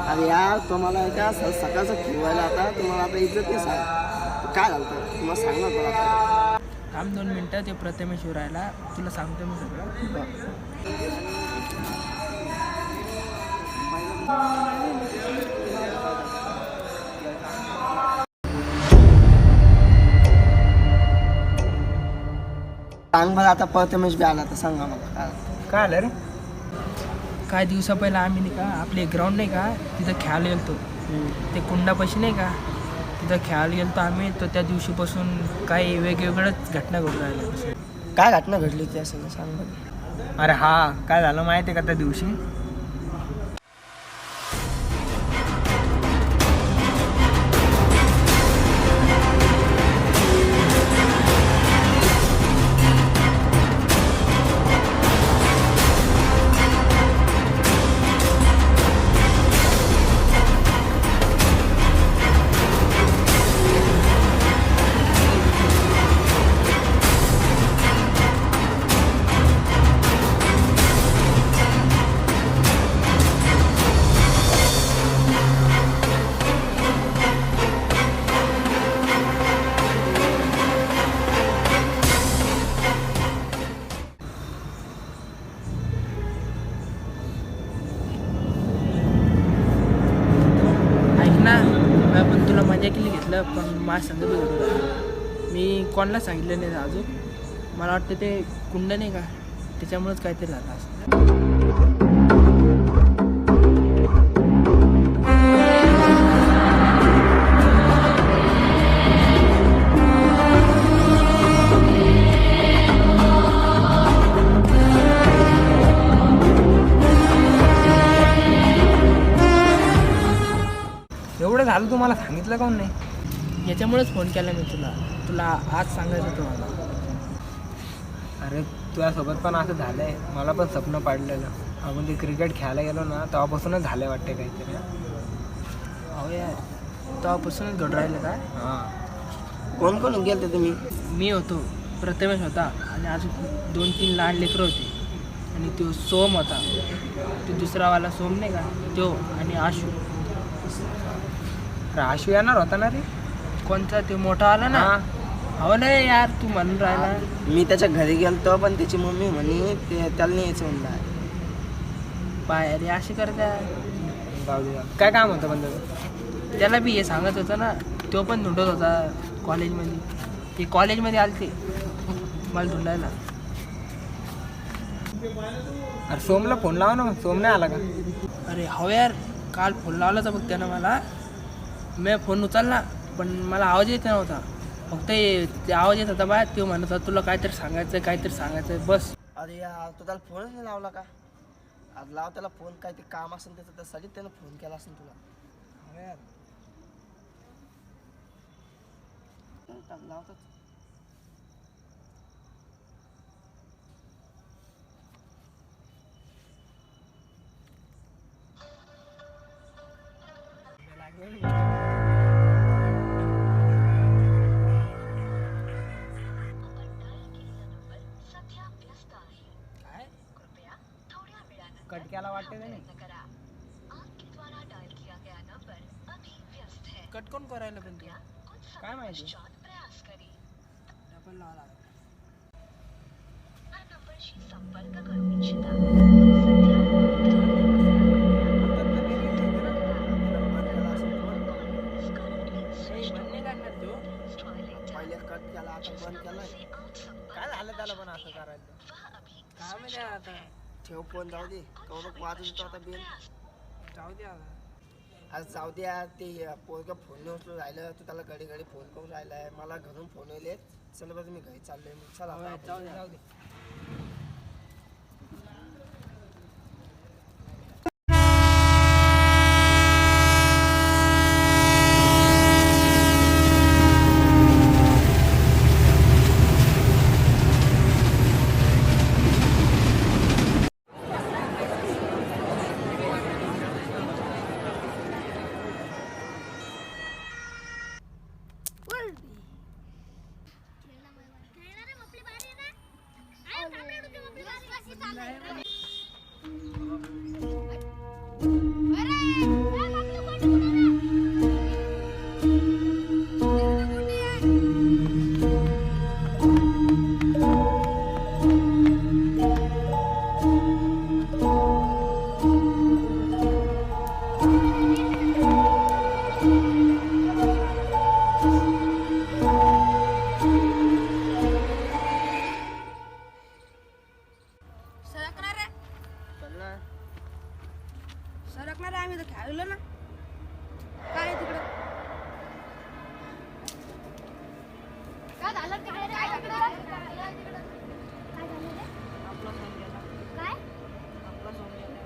अरे यार तुम्हाला का सकाळचं ठेवायला आता तुम्हाला आता इज्जत नाही सांग काय झालं तुम्हाला सांगणार तुला आता. थांब 2 मिनटं ते प्रथमेश राहायला तुला सांगतो मी सगळं. सांग बघ आता प्रथमेश बी आला तर सांगा मला काय आलं रे? काय दिवसा पहिला आम्ही नाही का आपले ग्राउंड नाही का तिथं खेळायला गेलतो. ते कुंडापाशी नाही का तिथं खेळायला गेलतो आम्ही. तर त्या दिवशीपासून काही वेगवेगळ्याच घटना घडून राहिल्या. काय घटना घडली ती असं सांग बघ. अरे हा काय झालं माहिती आहे का त्या दिवशी? पण तुला मजा केली घेतलं पण माझ्या संग बी होतं. मी कोणाला सांगितलं नाही अजून. मला वाटतं ते कुंड नाही का त्याच्यामुळेच काहीतरी झालं असं. एवढं झालं तुम्हाला सांगितलं काऊन नाही? याच्यामुळेच फोन केला मी तुला आज सांगायचं होतं मला. अरे तुझ्यासोबत पण असं झालं आहे. मला पण स्वप्न पाडलेलं. आपण ते क्रिकेट खेळायला गेलो ना तेव्हापासूनच झालं वाटते काहीतरी. हो यार तेव्हापासूनच घडून राहिलं काय? हां. कोण कोण गेलते तुम्ही? मी होतो, प्रथमेश होता आणि अजून 2-3 लहान लेकरं होते. आणि तो सोम होता, तो दुसरावाला सोम नाही का तो, आणि आशू. आशू येणार होता ना रे? कोणता ते मोठा आला ना? हो नाही यार तू म्हणून राहिला. मी त्याच्या घरी गेलतो पण त्याची मम्मी म्हणे ते त्याला नाही यायचं म्हणलं. पाय अरे असे करता. जाऊ दे. काय काम होतं पण त्याचं? त्याला बी हे सांगत होतं ना. तो पण धुंडत होता कॉलेजमध्ये. ते कॉलेजमध्ये आलते मला धुंडायला. अरे सोमला फोन लावा ना मग. सोम नाही आला का? अरे हो यार काल फोन लावलाचा बघ त्यानं मला. मी फोन उचलला पण मला आवाज येत नव्हता. फक्त ते आवाज येत होता बाय. तो म्हणत होता तुला काहीतरी सांगायचं बस. अरे यार तू त्याला फोनच नाही लावला का? आज लाव त्याला फोन. काय ते काम असेल त्याचं त्यासाठी त्यानं फोन केला असेल तुला. यार लावतात. कट केला वाटते नाही? कट कोण करायला पण तू? काय माहिती. डबल लावा लागला. पहिले कट केला आता बंद केलाय. काय झालं त्याला पण असं करायचं? काय माहिती आता. ठेव फोन. जाऊ दे कौरव वाजू देतो आता बिल. जाऊ दे आता. आज जाऊ द्या. ते पोरगा फोन नाही उचलून राहिलं. तू त्याला घडी घडी फोन करून राहिलाय. मला घरून फोन येले. चल बरं मी घरी चाललोय. मग चला जाऊ दे. काय सरकणार आहे आम्ही तर खेळलो ना. काय आहे तिकडं? काय झालं तिकडे रे? काय तिकडे? काय झालं रे? आपला फोन गेला काय? आपला फोन गेला